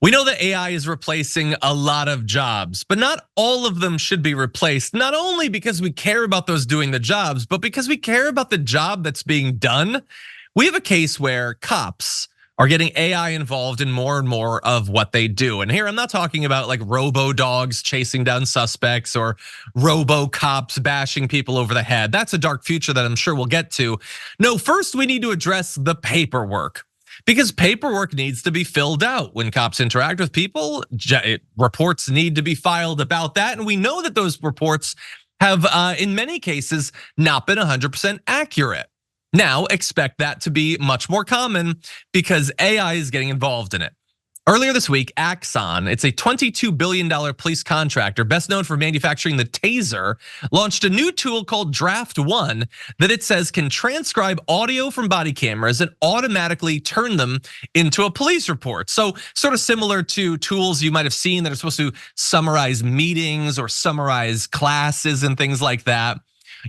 We know that AI is replacing a lot of jobs, but not all of them should be replaced, not only because we care about those doing the jobs, but because we care about the job that's being done. We have a case where cops are getting AI involved in more and more of what they do. And here I'm not talking about like robo dogs chasing down suspects or robo cops bashing people over the head. That's a dark future that I'm sure we'll get to. No, first we need to address the paperwork. Because paperwork needs to be filled out when cops interact with people. Reports need to be filed about that. And we know that those reports have, in many cases, not been 100% accurate. Now, expect that to be much more common because AI is getting involved in it. Earlier this week, Axon, it's a $22 billion police contractor, best known for manufacturing the Taser, launched a new tool called Draft One that it says can transcribe audio from body cameras and automatically turn them into a police report. So sort of similar to tools you might have seen that are supposed to summarize meetings or summarize classes and things like that.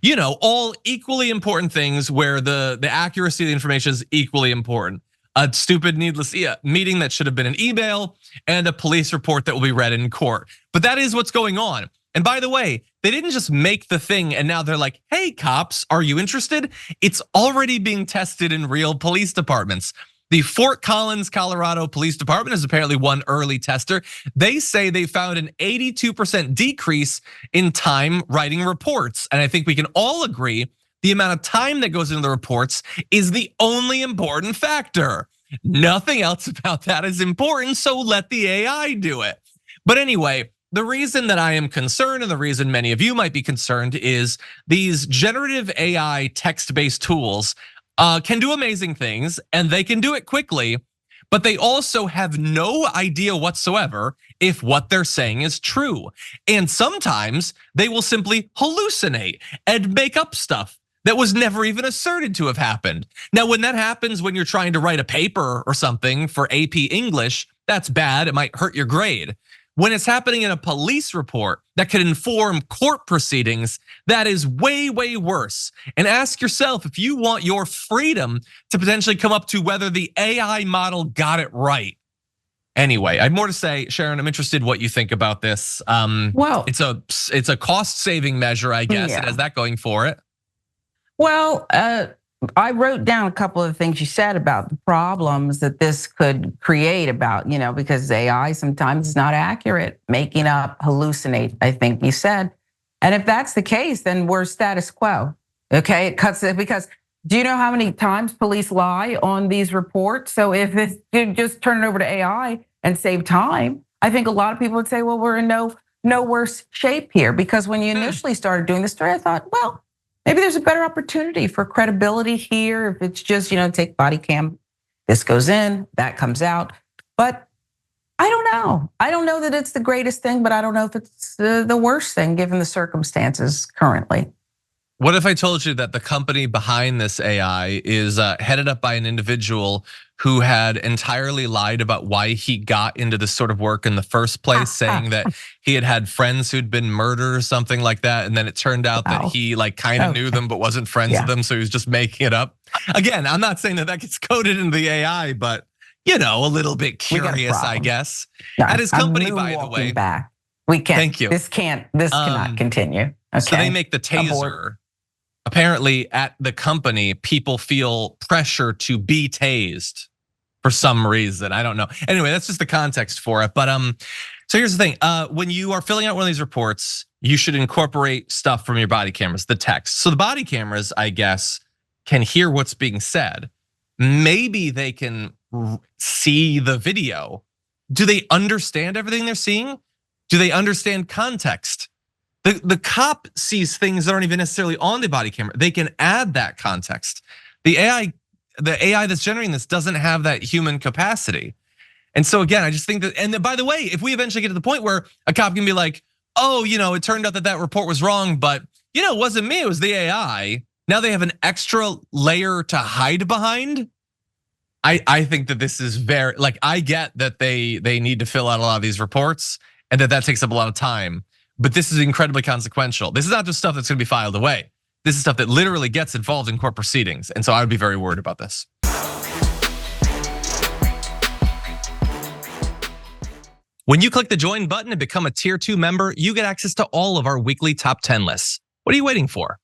You know, all equally important things where the accuracy of the information is equally important. A stupid, needless meeting that should have been an email and a police report that will be read in court. But that is what's going on. And by the way, they didn't just make the thing and now they're like, hey cops, are you interested? It's already being tested in real police departments. The Fort Collins, Colorado Police Department is apparently one early tester. They say they found an 82% decrease in time writing reports. And I think we can all agree the amount of time that goes into the reports is the only important factor. Nothing else about that is important, so let the AI do it. But anyway, the reason that I am concerned and the reason many of you might be concerned is these generative AI text-based tools can do amazing things and they can do it quickly, but they also have no idea whatsoever if what they're saying is true. And sometimes they will simply hallucinate and make up stuff that was never even asserted to have happened. Now, when that happens, when you're trying to write a paper or something for AP English, that's bad, it might hurt your grade. When it's happening in a police report that could inform court proceedings, that is way, way worse. And ask yourself if you want your freedom to potentially come up to whether the AI model got it right. Anyway, I have more to say. Sharon, I'm interested what you think about this. Well, it's a cost-saving measure, I guess. Yeah. It has that going for it. Well, I wrote down a couple of things you said about the problems that this could create about, because AI sometimes is not accurate, making up, hallucinate, I think you said. And if that's the case, then we're status quo, okay? It cuts it because do you know how many times police lie on these reports? So if you just turn it over to AI and save time, I think a lot of people would say, well, we're in no worse shape here. Because when you initially started doing this story, I thought, well, maybe there's a better opportunity for credibility here if it's just, take body cam, this goes in, that comes out. But I don't know. I don't know that it's the greatest thing, but I don't know if it's the worst thing given the circumstances currently. What if I told you that the company behind this AI is headed up by an individual who had entirely lied about why he got into this sort of work in the first place, saying that he had had friends who'd been murdered or something like that, and then it turned out that he kind of knew them but wasn't friends with them, so he was just making it up. Again, I'm not saying that gets coded into the AI, but a little bit curious, I guess. No, At his company, by the way. Back. We can't. Thank you. This cannot continue. Okay. So they make the Taser. Abort. Apparently at the company, people feel pressure to be tased for some reason. I don't know. Anyway, that's just the context for it. But so here's the thing. When you are filling out one of these reports, you should incorporate stuff from your body cameras, the text. So the body cameras, I guess, can hear what's being said. Maybe they can see the video. Do they understand everything they're seeing? Do they understand context? The cop sees things that aren't even necessarily on the body camera. They can add that context. The AI that's generating this doesn't have that human capacity. And so again, I just think that, and by the way, if we eventually get to the point where a cop can be like, oh, it turned out that report was wrong, but it wasn't me, it was the AI. Now they have an extra layer to hide behind. I think that this is very, I get that they need to fill out a lot of these reports and that takes up a lot of time. But this is incredibly consequential. This is not just stuff that's gonna be filed away. This is stuff that literally gets involved in court proceedings. And so I would be very worried about this. When you click the join button and become a tier 2 member, you get access to all of our weekly top 10 lists. What are you waiting for?